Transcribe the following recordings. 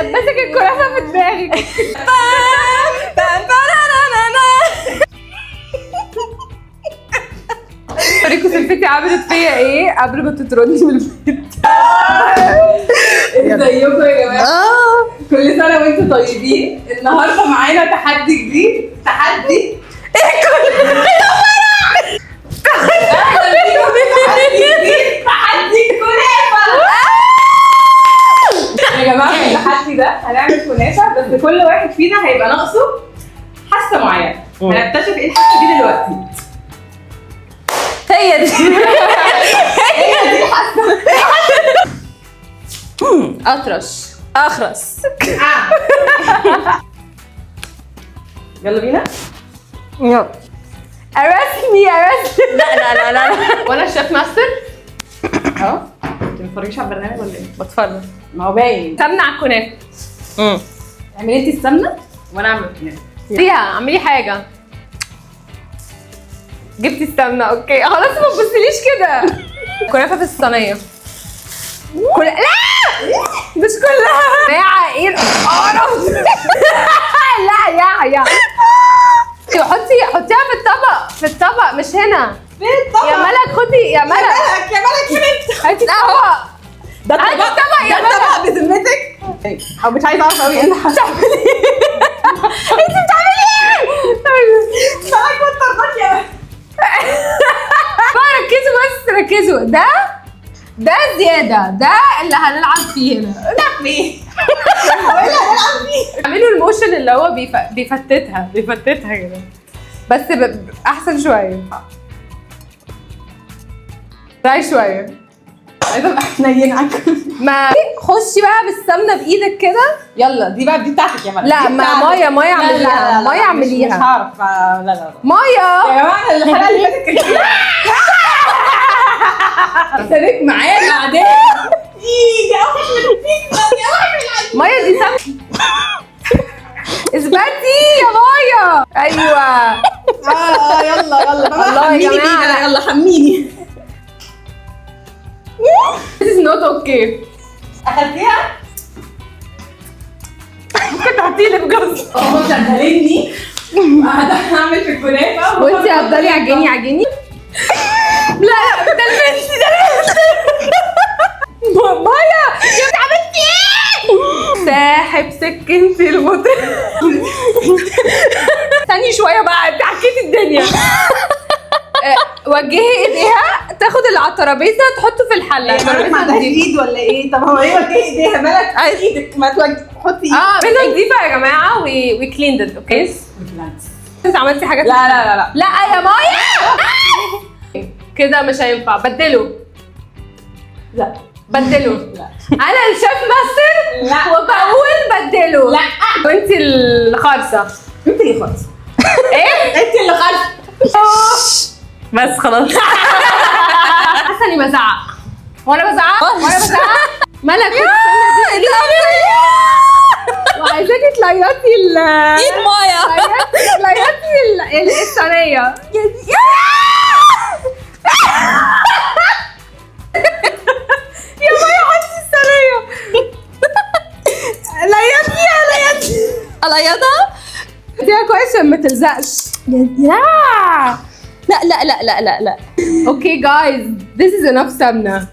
ماسك الكنافه في دماغي. اوريكم سلفتي عملت فيا ايه قبل ما تطردني من البيت. ازيكم يا جماعه؟ كل سنه وانتم طيبين. النهارده معانا تحدي جديد. تحدي ايه تحدي كنافه يا جماعه. في التحدي ده هنعمل كنافه، بس كل واحد فينا هيبقى ناقصه حاسه معينه. هنكتشف ايه الحاسه دي دلوقتي. هي دي الحاسه. اطرش اخرس. يلا بينا. يلا ارسمي. لا لا لا لا. وانا الشيف ماستر اهو. انت ما بتتفرجيش على البرنامج ولا ايه؟ بتفرج. ما هو باين. سمنه على الكنافه. اعملي انت السمنه وانا اعمل الكنافه. فيها اعملي حاجه. جبتي السمنه اوكي خلاص ما تبصليش كده. كنافه في الصينيه. لا مش كلها يا ايه القرف. لا يا حطيها في الطبق مش هنا. في الطبق يا ملك. خدي يا ملك. يا ملك هاتي الطبق. ده الطبق يا ملك. الطبق بذمتك او مش عايزه اعرف قوي انت هتعملي ايه. انت بتعملي ايه؟ ملك وتربط يا ملك. ركزوا ده زياده. ده اللي هنلعب فيه هنا. نلعب فيه. اعملوا الموشن اللي هو بيفتتها كده بس احسن شويه. زي شويه عايزه ابقى حنينه. ما خشي بقى بالسمنه بايدك كده. يلا دي بتاعتك يا ملك. لا مايا اعمليها. مايا اعمليها. مش هعرف. لا مايا يا جماعه الحلقه اللي فاتت اشترك معايا بعدين. يا اوحش من البيتزا. يا اوحش من مايا دي سمنه. اثبتي يا مايا. ايوه يلا الله يا جماعه. يلا حميني. This is not okay. اخدتيها؟ ممكن تحطي لي بجد. هم شغاليني هعمل في الكنافه وانتي هتفضلي عجيني. لا ده البنت مايا يا بنتي عملتي ايه؟ ساحب سكنتي الموت. ثاني شويه بقى انت عكيتي الدنيا. وجهي ايديها تاخد اللي على الترابيزه تحطه في الحله. الترابيزه ما عندهاش ايد ولا ايه؟ طب هو ايه وجهي ايديها مالك؟ ايدك ما حطي ايدك. نضيفه يا جماعه وي كليند ات اوكي. انت عملتي حاجات. لا يا مايا كده مش هينفع. بدلوا. لا انا الشيف ماستر. لا وبقول بدلوا. لا وانت الخرصه. انت اللي خرصه. ايه انت اللي خرصه. بس خلاص. حاسه اني بزعق. وانا بزعق ملك. وعايزاكي تليطي ايد مايا. تليطي الصينيه. يا مايا حطي الصينيه. ليطيها اديها كويس عشان ما تلزقش. لا اوكي جايز ذيس از انف سمنه.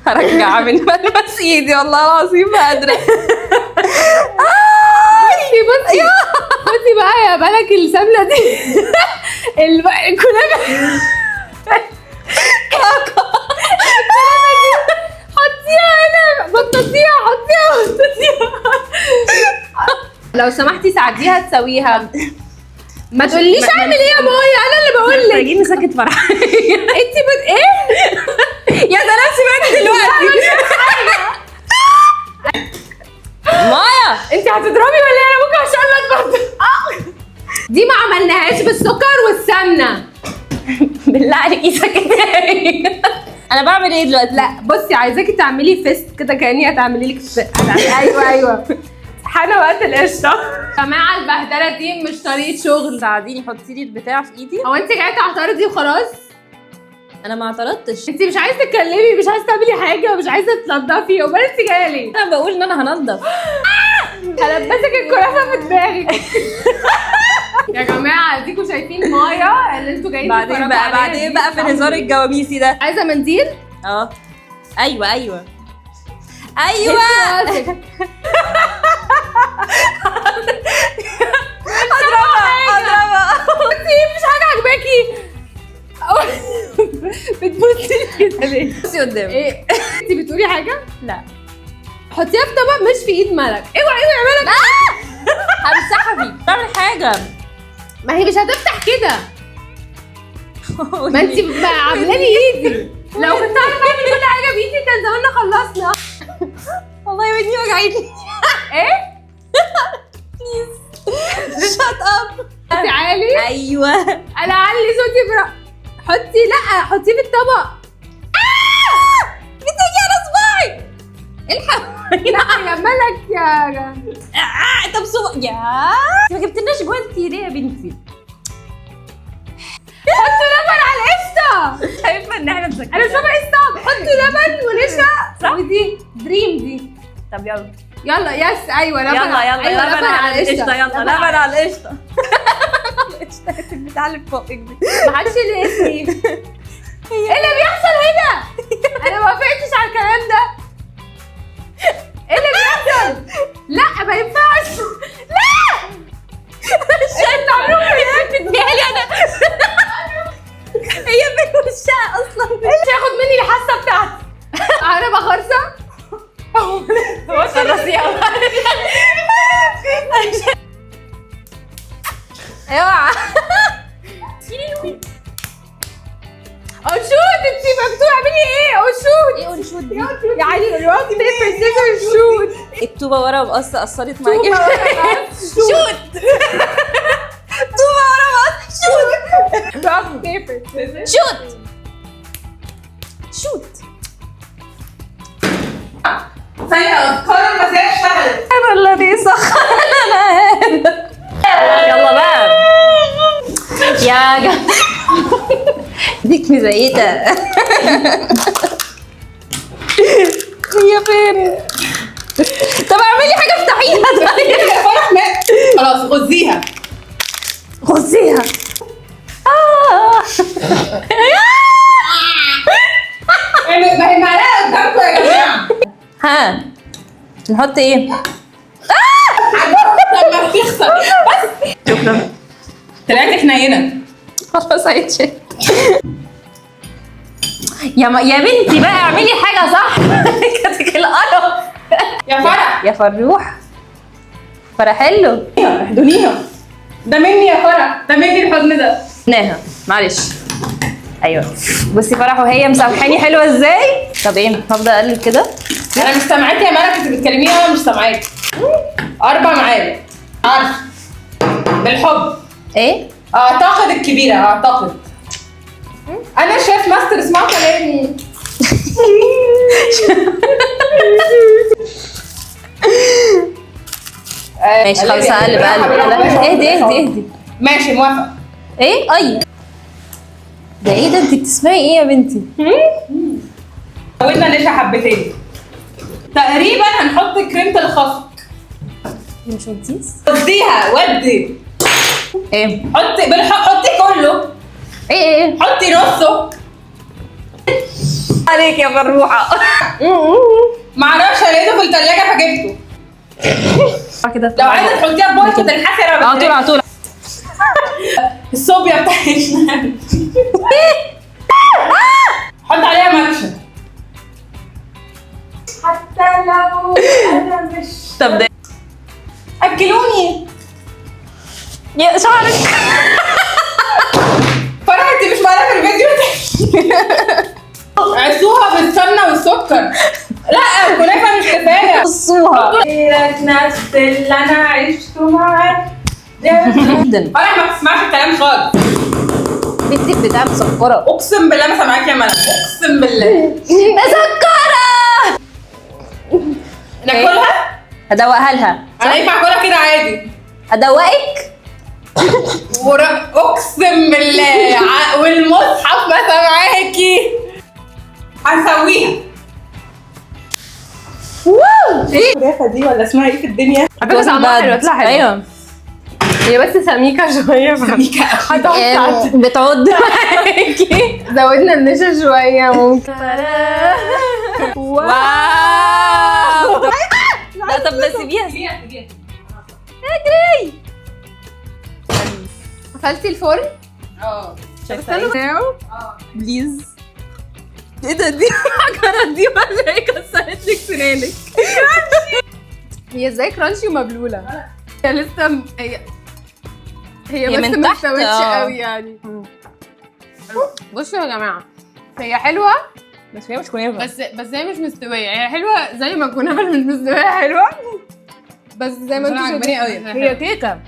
هرجع من ملمس ايدي والله العظيم ما قادره. بصي بقى يا ملك السمنه دي. الكنافه حطيها هنا. بططيها حطيها. لو سمحتي ساعديها تسويها. ما تقوليش اعمل ايه يا مايا. انا اللي بقول لك. جيني ساكت فرحانيه. انت ايه يا سلام سيبك دلوقتي. مايا انت هتضربي ولا انا ممكن اشيل لك. دي ما عملناهاش بالسكر والسمنه. بالله عليكي سكتي. انا بعمل ايه دلوقتي؟ لا بصي عايزاكي تعملي فيست كده كاني هتعملي لك ايوه حان وقت القشطه. يا جماعه البهدله دي مش طريقه شغل. ساعديني حطي لي البتاع في ايدي. هو انت جايه تعترضي وخلاص؟ انا ما اعترضتش. انت مش عايزه تتكلمي، مش عايزه تعملي حاجه، مش عايزه تنضفي، امال انت جايه ليه؟ انا بقول ان انا هنضف. هلبسك الكنافه في دماغك. يا جماعه اديكوا شايفين مايا اللي انتوا جايين بعدين بقى في الهزار الجواميسي ده. عايزه منديل؟ ايوه ايوه اضربها. مش حاجه عجباكي؟ بتبصي كده ليه؟ بصي قدام. ايه انت بتقولي حاجه؟ لا حطيها في طبق مش في ايد ملك. اوعي يا ملك. همسحها فيك. بعمل حاجه. ما هي مش هتفتح كده. ما انت عامله لي ايدي. لو كنت عارفه اعمل كل حاجه بايدي كان زماننا خلصنا. والله ودني وجعتني. ايه؟ بليز شات اب. صوتي عالي؟ ايوه انا علي صوتي حطي. لا حطيه في الطبق. بتيجي على صباعي. الحق لا يا ملك يا طب يا ما جبتلناش جوانتي ليه يا بنتي؟ حطوا لبن على القشطه. شايفه ان احنا مذاكرين. انا مش فاهمه ايه الصعب. حطوا لبن ونشا صح؟ ودي دريم دي. طب يلا يلا يس ايوه لبن. يلا أيوة لبن على القشطه. يلا لبن على القشطه. القشطه بتعلم فوقك دي. ما حدش يلقسني. ايه اللي بيحصل هنا؟ انا ما وافقتش على الكلام ده. ايه اللي بيحصل؟ لا ما ينفعش. لا انت عمرك بتديها لي انا. هي من وشها اصلا. مش هياخد مني الحاسه بتاعتي. انا بخرصه. خلصيها. اوعى. انشود انتي مكتوب اعملي ايه؟ انشود. ايه انشود دي؟ يعني الوقت بيبر سيزر شوت. الطوبه ورا مقص قصرت معاكي. شوت. طوبه ورا مقص. شوت. روك بيبر سيزر شوت. شوت. أفكار المساء اشتغلت. انا الذي سخرنا هذا. يلا بقى يا ديك مزيتة. هي فين؟ طب اعملي حاجة افتحيها. خلاص غزيها. غزيها. ما هي معلقة قدامكم يا جماعة. ها نحط ايه؟ لما بتخسر بس. شكرا. طلعت حنينة. خلاص هيتشال. يا بنتي بقى اعملي حاجة صح. كاتك القرف. يا فرح. يا فروح. فرح حلو. احضنيها. ده مني يا فرح. ده مني الحضن ده. ناها معلش. ايوه بصي فرح وهي مسامحاني حلوه ازاي. طب ايه هفضل اقلب كده. انا مش سامعاكي يا ملك. انت بتكلميني وانا مش سامعاكي. 4 معالق. عارفه بالحب. ايه اعتقد الكبيره. اعتقد انا شايف ماستر. اسمعوا كلامي. ماشي خلاص هقلب. اهدي. ماشي موافقه. ايه ده ايه ده؟ انت بتسمعي ايه يا بنتي؟ زودنا نشا حبتين تقريبا. هنحط كريمه الخفق. مش وديس. وديها ودي. ايه حطي بالحق. حطي كله. ايه حطي نصه. عليك يا فروحه. معرفش لقيته في الثلاجه فجبته. كده لو عايزه تحطيها في بولت الحسره على طول. الصوبيا بتاعتنا. حط عليها مكشة. حتى لو انا مش. طب ده اكلوني يا شعرك. فرح انت مش معانا في الفيديو ده. عصوها بالسمنه والسكر. لا الكنافه مش كفايه. قصوها. لك نفس اللي انا عشته معاك. جدا. فرح ما بتسمعش الكلام خالص. بنتي بتاع مسكره. اقسم بالله ما سامعاك يا ملك. اقسم بالله مسكره. ناكلها. هدوقها لها. انا ينفع اكلها كده عادي. هدوقك. اقسم بالله والمصحف ما سامعاكي. هنسويها. ايه الفراخه دي ولا اسمها ايه في الدنيا؟ على فكره طعمها حلو، طلع حلو. ايوه هي بس سميكه شويه. سميكة. بتعض. زودنا النشا شويه ممكن. واو. لا طب بس سيبيها اجري. قفلتي الفرن؟ شايفه بليز. ايه ده؟ دي حجرة دي ولا ايه؟ كسرت لك سنانك. هي ازاي كرانشي ومبلوله؟ هي لسه هي هي بس من ما تحت، استوتش قوي يعني. بصوا يا جماعه، هي حلوه بس هي مش كنافه. بس هي مش مستويه. هي حلوه زي ما الكنافه مش مستويه حلوه، بس زي ما انتوا عجباني قوي. هي كيكه.